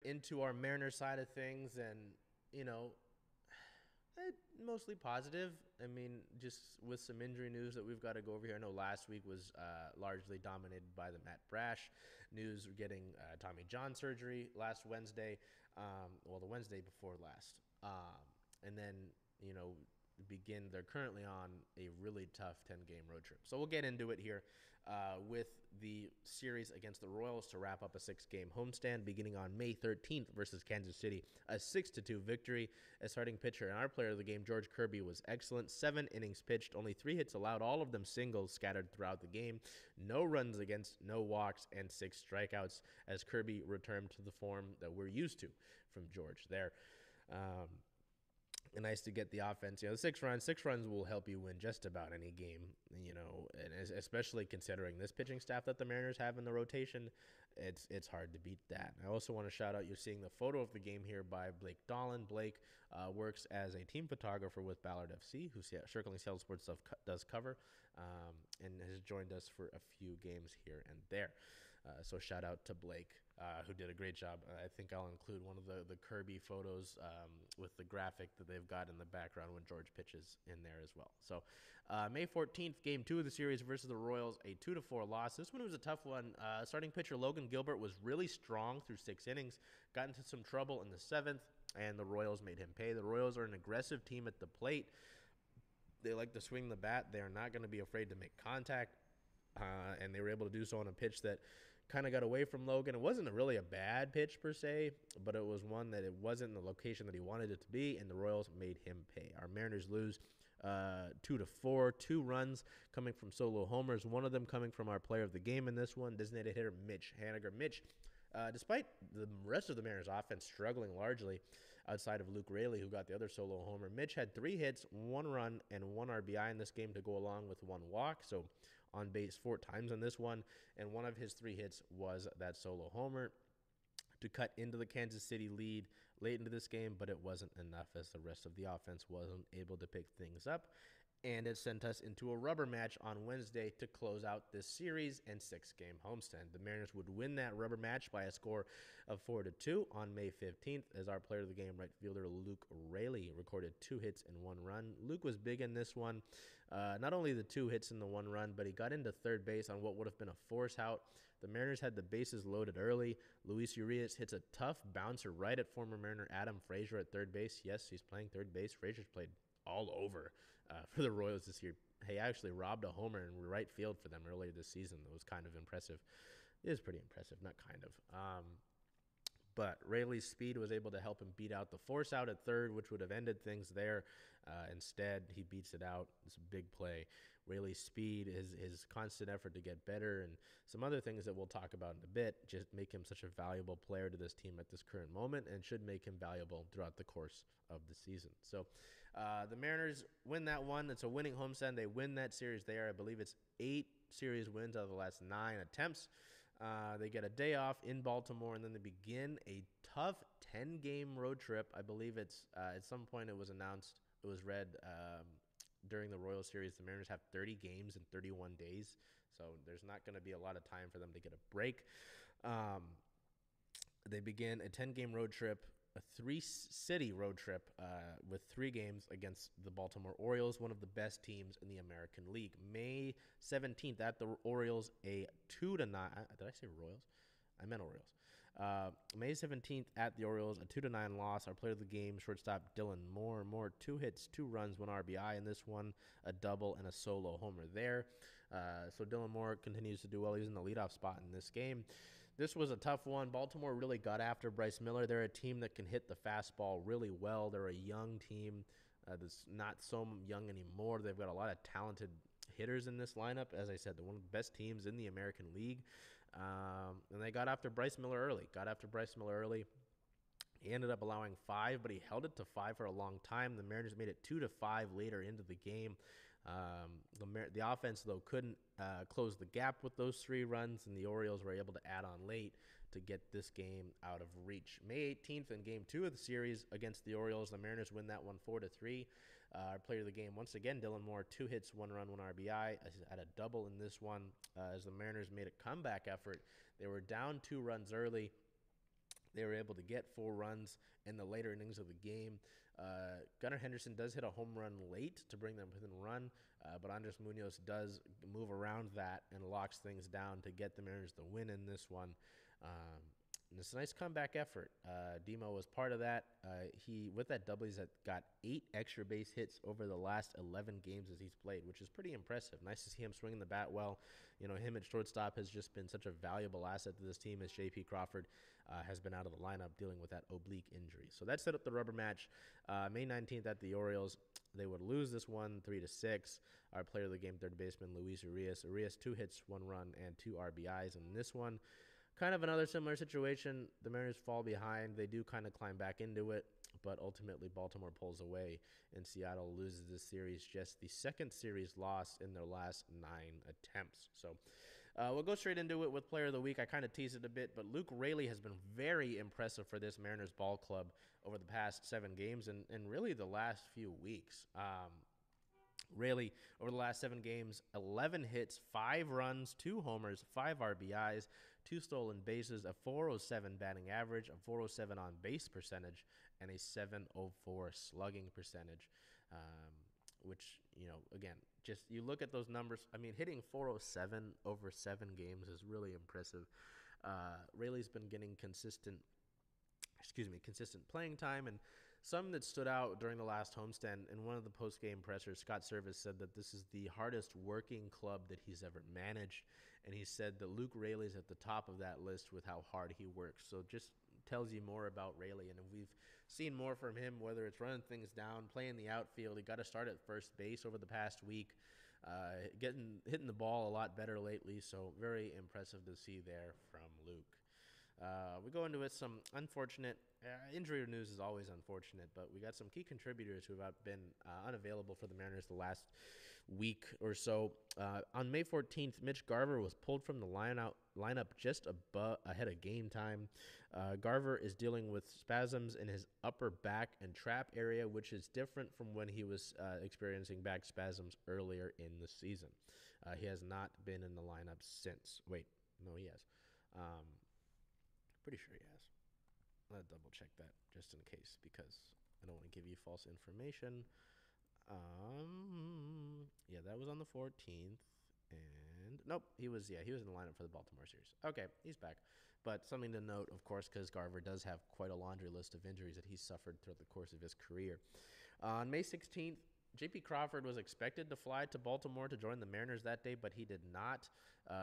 Into our Mariners side of things, and you know, mostly positive. I mean, just with some injury news that we've got to go over here. I know last week was largely dominated by the Matt Brash news. We're getting Tommy John surgery last Wednesday, well, the Wednesday before last, and then they're currently on a really tough 10-game road trip. So we'll get into it here with the series against the Royals to wrap up a 6-game homestand beginning on May 13th versus Kansas City, a 6-2 victory. As starting pitcher and our player of the game, George Kirby, was excellent. 7 innings pitched, only 3 hits allowed, all of them singles scattered throughout the game. No runs against, no walks, and 6 strikeouts as Kirby returned to the form that we're used to from George there. And nice to get the offense. The 6 runs will help you win just about any game, and especially considering this pitching staff that the Mariners have in the rotation, it's hard to beat that. I also want to shout out, you're seeing the photo of the game here by Blake Dolan. Blake works as a team photographer with Ballard FC, who Circling Seattle Sports stuff does cover, and has joined us for a few games here and there. So shout out to Blake, who did a great job. I think I'll include one of the Kirby photos with the graphic that they've got in the background when George pitches in there as well. So May 14th, Game 2 of the series versus the Royals, a 2-4 loss. This one was a tough one. Starting pitcher Logan Gilbert was really strong through 6 innings, got into some trouble in the 7th, and the Royals made him pay. The Royals are an aggressive team at the plate. They like to swing the bat. They are not going to be afraid to make contact. And they were able to do so on a pitch that kind of got away from Logan. It wasn't really a bad pitch per se, but it was one that it wasn't in the location that he wanted it to be, and the Royals made him pay. Our Mariners lose 2-4, 2 runs coming from solo homers, one of them coming from our player of the game in this one, designated hitter Mitch Hamaker. Mitch, despite the rest of the Mariners offense struggling largely outside of Luke Raley, who got the other solo homer, Mitch had 3 hits, 1 run, and 1 RBI in this game to go along with 1 walk. So on base 4 times on this one, and one of his 3 hits was that solo homer to cut into the Kansas City lead late into this game, but it wasn't enough as the rest of the offense wasn't able to pick things up. And it sent us into a rubber match on Wednesday to close out this series and 6-game homestand. The Mariners would win that rubber match by a score of 4-2 on May 15th, as our player of the game, right fielder Luke Raley, recorded 2 hits and 1 run. Luke was big in this one. Not only the 2 hits and the 1 run, but he got into third base on what would have been a force out. The Mariners had the bases loaded early. Luis Urias hits a tough bouncer right at former Mariner Adam Frazier at third base. Yes, he's playing third base. Frazier's played all over for the Royals this year. He actually robbed a homer in right field for them earlier this season. That was kind of impressive. It is pretty impressive, not kind of. But Raley's speed was able to help him beat out the force out at third, which would have ended things there. Instead, he beats it out. It's a big play. Raley's speed, his constant effort to get better, and some other things that we'll talk about in a bit just make him such a valuable player to this team at this current moment and should make him valuable throughout the course of the season. So the Mariners win that one. It's a winning homestand. They win that series there. I believe it's 8 series wins out of the last 9 attempts. They get a day off in Baltimore, and then they begin a tough 10-game road trip. I believe it's at some point it was announced, it was read during the Royal Series, the Mariners have 30 games in 31 days, so there's not going to be a lot of time for them to get a break. They begin a 10-game road trip, a 3-city road trip with 3 games against the Baltimore Orioles, one of the best teams in the American League. May 17th at the Orioles, a 2-9. Did I say Royals? I meant Orioles. May 17th at the Orioles, a 2-9 loss. Our player of the game, shortstop Dylan Moore. Moore, 2 hits, 2 runs, 1 RBI in this one, a double and a solo homer there. So Dylan Moore continues to do well. He's in the leadoff spot in this game. This was a tough one. Baltimore really got after Bryce Miller. They're a team that can hit the fastball really well. They're a young team that's not so young anymore. They've got a lot of talented hitters in this lineup. As I said, they're one of the best teams in the American League. And they got after Bryce Miller early. He ended up allowing 5, but he held it to 5 for a long time. The Mariners made it 2-5 later into the game. The offense, though, couldn't close the gap with those 3 runs, and the Orioles were able to add on late to get this game out of reach. May 18th in Game 2 of the series against the Orioles, the Mariners win that one 4-3. Our player of the game, once again, Dylan Moore, 2 hits, 1 run, 1 RBI, had a double in this one as the Mariners made a comeback effort. They were down 2 runs early. They were able to get 4 runs in the later innings of the game. Gunnar Henderson does hit a home run late to bring them within a run, but Andres Munoz does move around that and locks things down to get the Mariners the win in this one. And it's a nice comeback effort. Demo was part of that. He with that double, he's got 8 extra base hits over the last 11 games as he's played, which is pretty impressive. Nice to see him swinging the bat well. Him at shortstop has just been such a valuable asset to this team as J.P. Crawford has been out of the lineup dealing with that oblique injury. So that set up the rubber match. May 19th at the Orioles. They would lose this one 3-6. Our player of the game, third baseman Luis Urias. Urias 2 hits, 1 run, and 2 RBIs in this one. Kind of another similar situation. The Mariners fall behind. They do kind of climb back into it, but ultimately Baltimore pulls away, and Seattle loses this series, just the second series loss in their last 9 attempts. So we'll go straight into it with Player of the Week. I kind of teased it a bit, but Luke Raley has been very impressive for this Mariners ball club over the past 7 games and really the last few weeks. Raley, over the last 7 games, 11 hits, 5 runs, 2 homers, 5 RBIs, 2 stolen bases, a 407 batting average, a 407 on base percentage, and a 704 slugging percentage, which, again, just you look at those numbers. I mean, hitting 407 over 7 games is really impressive. Raley's been getting consistent playing time, and some that stood out during the last homestand. In one of the post-game pressers, Scott Service said that this is the hardest working club that he's ever managed, and he said that Luke Raley's at the top of that list with how hard he works. So just tells you more about Raley, and we've seen more from him, whether it's running things down, playing the outfield. He got to start at first base over the past week, hitting the ball a lot better lately, so very impressive to see there from Luke. We go into it, some unfortunate injury news is always unfortunate, but we got some key contributors who have been unavailable for the Mariners the last week or so. On May 14th, Mitch Garver was pulled from the lineup just ahead of game time. Garver is dealing with spasms in his upper back and trap area, which is different from when he was experiencing back spasms earlier in the season. He has not been in the lineup since. Wait, no, he has. Pretty sure he has. I'll double check that just in case because I don't want to give you false information. Yeah, that was on the 14th, and nope, he was in the lineup for the Baltimore series. Okay, he's back. But something to note, of course, because Garver does have quite a laundry list of injuries that he's suffered throughout the course of his career. On May 16th, J.P. Crawford was expected to fly to Baltimore to join the Mariners that day, but he did not.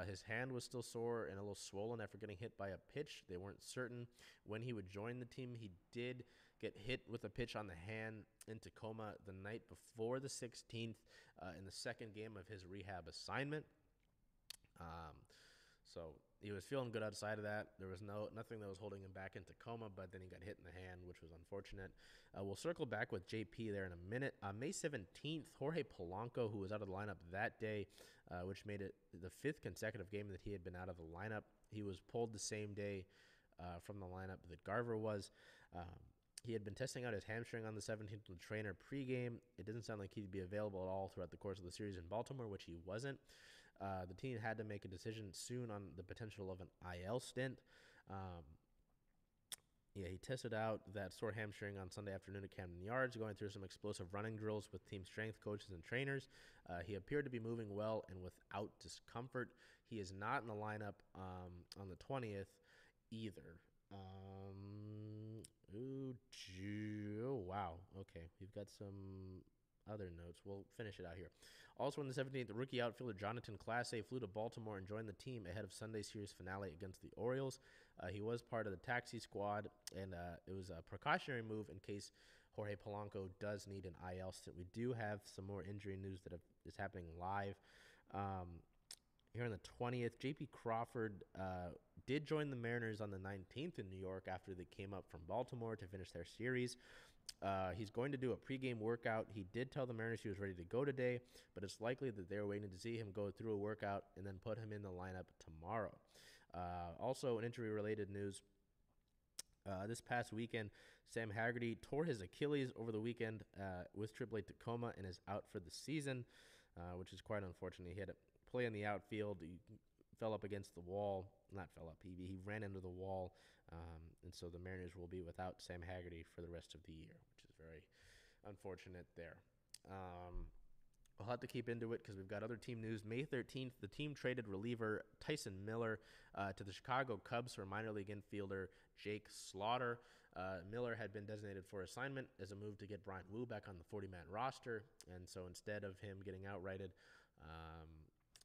His hand was still sore and a little swollen after getting hit by a pitch. They weren't certain when he would join the team. He did get hit with a pitch on the hand in Tacoma the night before the 16th in the second game of his rehab assignment. So he was feeling good outside of that. There was nothing that was holding him back in Tacoma, but then he got hit in the hand, which was unfortunate. We'll circle back with JP there in a minute. On May 17th, Jorge Polanco, who was out of the lineup that day, which made it the 5th consecutive game that he had been out of the lineup. He was pulled the same day from the lineup that Garver was. He had been testing out his hamstring on the 17th with the trainer pregame. It didn't sound like he'd be available at all throughout the course of the series in Baltimore, which he wasn't. The team had to make a decision soon on the potential of an IL stint. He tested out that sore hamstring on Sunday afternoon at Camden Yards, going through some explosive running drills with team strength coaches and trainers. He appeared to be moving well and without discomfort. He is not in the lineup on the 20th either. Oh, wow. Okay, we've got some other notes. We'll finish it out here. Also on the 17th, the rookie outfielder Jonathan Clase flew to Baltimore and joined the team ahead of Sunday's series finale against the Orioles. He was part of the taxi squad, and it was a precautionary move in case Jorge Polanco does need an IL stint. We do have some more injury news that is happening live. Here on the 20th, J.P. Crawford did join the Mariners on the 19th in New York after they came up from Baltimore to finish their series. He's going to do a pregame workout. He did tell the Mariners he was ready to go today, but it's likely that they're waiting to see him go through a workout and then put him in the lineup tomorrow. Also, in injury-related news, this past weekend, Sam Haggerty tore his Achilles over the weekend with AAA Tacoma and is out for the season, which is quite unfortunate. He had to play in the outfield. He fell up against the wall. Not fell up. He ran into the wall And so the Mariners will be without Sam Haggerty for the rest of the year, which is very unfortunate there. I'll have to keep into it because we've got other team news. May 13th, the team traded reliever Tyson Miller to the Chicago Cubs for minor league infielder Jake Slaughter. Miller had been designated for assignment as a move to get Bryant Wu back on the 40-man roster, and so instead of him getting outrighted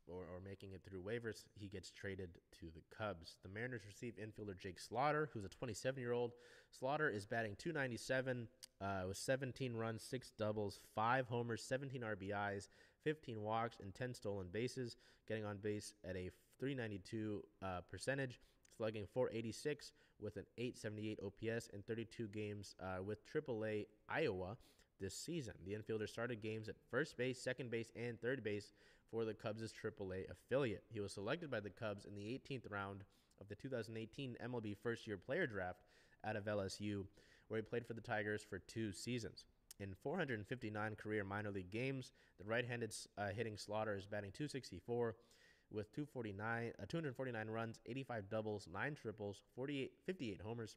or making it through waivers, he gets traded to the Cubs. The Mariners receive infielder Jake Slaughter, who's a 27-year-old. Slaughter is batting .297 with 17 runs, 6 doubles, 5 homers, 17 RBIs, 15 walks, and 10 stolen bases, getting on base at a .392 percentage, slugging .486 with an .878 OPS in 32 games with AAA Iowa this season. The infielder started games at first base, second base, and third base for the Cubs' AAA affiliate. He was selected by the Cubs in the 18th round of the 2018 MLB first-year player draft out of LSU, where he played for the Tigers for 2 seasons. In 459 career minor league games, the right-handed hitting Slaughter is batting .264 with 249 runs, 85 doubles, 9 triples, 58 homers,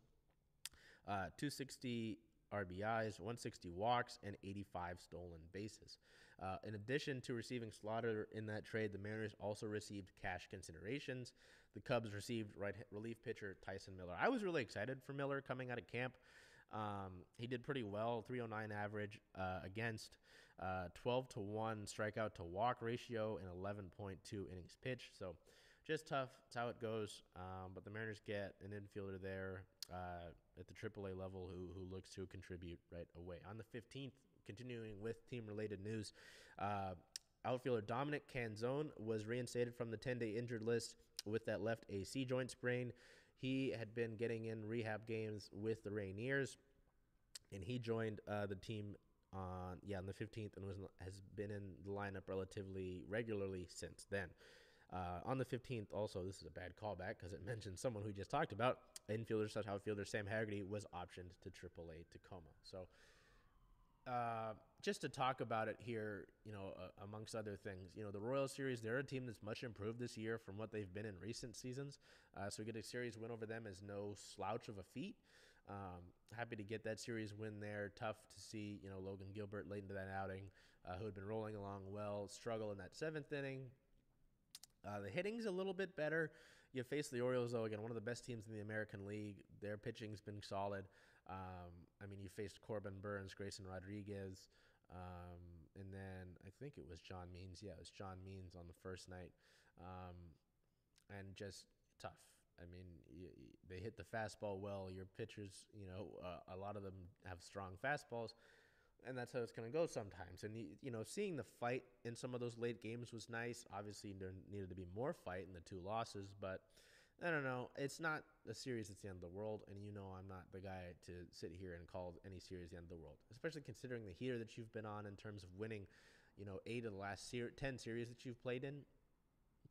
260 RBIs, 160 walks, and 85 stolen bases. In addition to receiving Slaughter in that trade, the Mariners also received cash considerations. The Cubs received relief pitcher Tyson Miller. I was really excited for Miller coming out of camp. He did pretty well, 309 average against 12-1 strikeout to walk ratio and 11.2 innings pitched. So just tough. That's how it goes. But the Mariners get an infielder there at the AAA level who looks to contribute right away. On the 15th, continuing with team-related news, outfielder Dominic Canzone was reinstated from the 10-day injured list with that left AC joint sprain. He had been getting in rehab games with the Rainiers, and he joined the team on the 15th and has been in the lineup relatively regularly since then. On the 15th, also, this is a bad callback because it mentions someone who we just talked about, outfielder Sam Haggerty was optioned to AAA Tacoma. So just to talk about it here, amongst other things, the Royal Series, they're a team that's much improved this year from what they've been in recent seasons. So we get a series win over them is no slouch of a feat. Happy to get that series win there. Tough to see, Logan Gilbert late into that outing, who had been rolling along well, struggle in that 7th inning. The hitting's a little bit better. You face the Orioles, though, again, one of the best teams in the American League. Their pitching's been solid. You faced Corbin Burns, Grayson Rodriguez, and then I think it was John Means. Yeah, it was John Means on the first night, and just tough. They hit the fastball well. Your pitchers, a lot of them have strong fastballs, and that's how it's going to go sometimes. And, seeing the fight in some of those late games was nice. Obviously, there needed to be more fight in the 2 losses, but I don't know. It's not a series that's the end of the world, and I'm not the guy to sit here and call any series the end of the world, especially considering the heater that you've been on in terms of winning, 8 of the last 10 series that you've played in.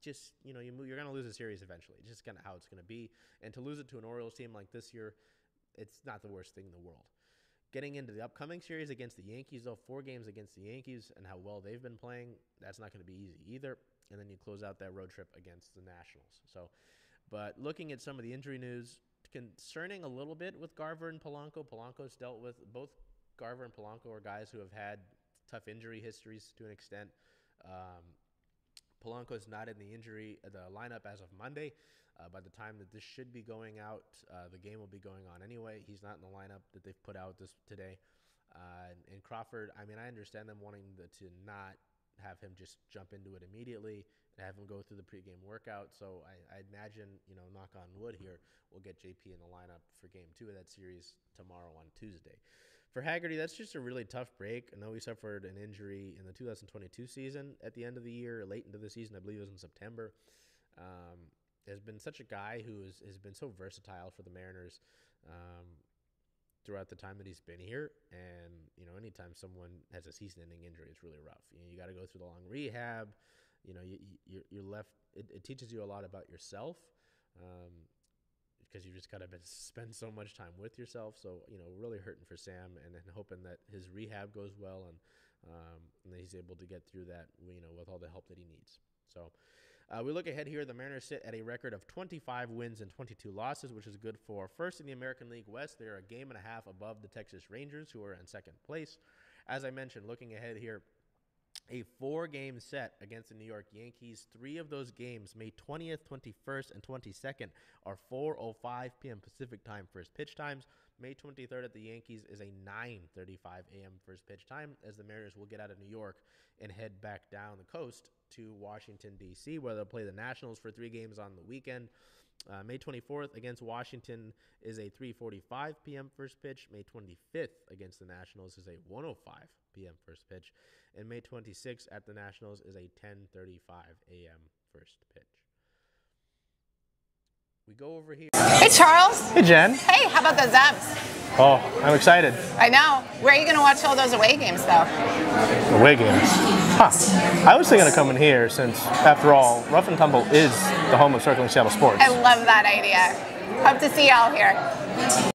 Just, you're going to lose a series eventually. It's just kind of how it's going to be. And to lose it to an Orioles team like this year, it's not the worst thing in the world. Getting into the upcoming series against the Yankees, though, 4 games against the Yankees and how well they've been playing, that's not going to be easy either. And then you close out that road trip against the Nationals. But looking at some of the injury news, concerning a little bit with Garver and Polanco. Polanco's dealt with both. Garver and Polanco are guys who have had tough injury histories to an extent. Polanco's not in the lineup as of Monday. By the time that this should be going out, the game will be going on anyway. He's not in the lineup that they've put out today. And Crawford, I understand them wanting to not have him just jump into it immediately and have him go through the pregame workout. So I imagine, knock on wood here, we'll get JP in the lineup for game 2 of that series tomorrow on Tuesday. For Haggerty, that's just a really tough break. I know he suffered an injury in the 2022 season at the end of the year, late into the season. I believe it was in September. Has been such a guy who has been so versatile for the Mariners throughout the time that he's been here. And, anytime someone has a season-ending injury, it's really rough. You got to go through the long rehab. You're left. It teaches you a lot about yourself because you just got to spend so much time with yourself. So, really hurting for Sam and hoping that his rehab goes well and that he's able to get through that, with all the help that he needs. So We look ahead here. The Mariners sit at a record of 25 wins and 22 losses, which is good for first in the American League West. They are a game and a half above the Texas Rangers, who are in second place. As I mentioned, looking ahead here, a 4-game set against the New York Yankees. 3 of those games, May 20th, 21st, and 22nd, are 4:05 p.m. Pacific time first pitch times. May 23rd at the Yankees is a 9:35 a.m. first pitch time, as the Mariners will get out of New York and head back down the coast to Washington, D.C., where they'll play the Nationals for 3 games on the weekend. May 24th against Washington is a 3:45 p.m. first pitch. May 25th against the Nationals is a 1:05 p.m. first pitch. And May 26th at the Nationals is a 10:35 a.m. first pitch. We go over here. Hey, Charles. Hey, Jen. Hey, how about those M's? Oh, I'm excited. I know. Where are you going to watch all those away games, though? Away games? Huh. I was thinking of coming here since, after all, Rough and Tumble is the home of Circling Seattle Sports. I love that idea. Hope to see y'all here.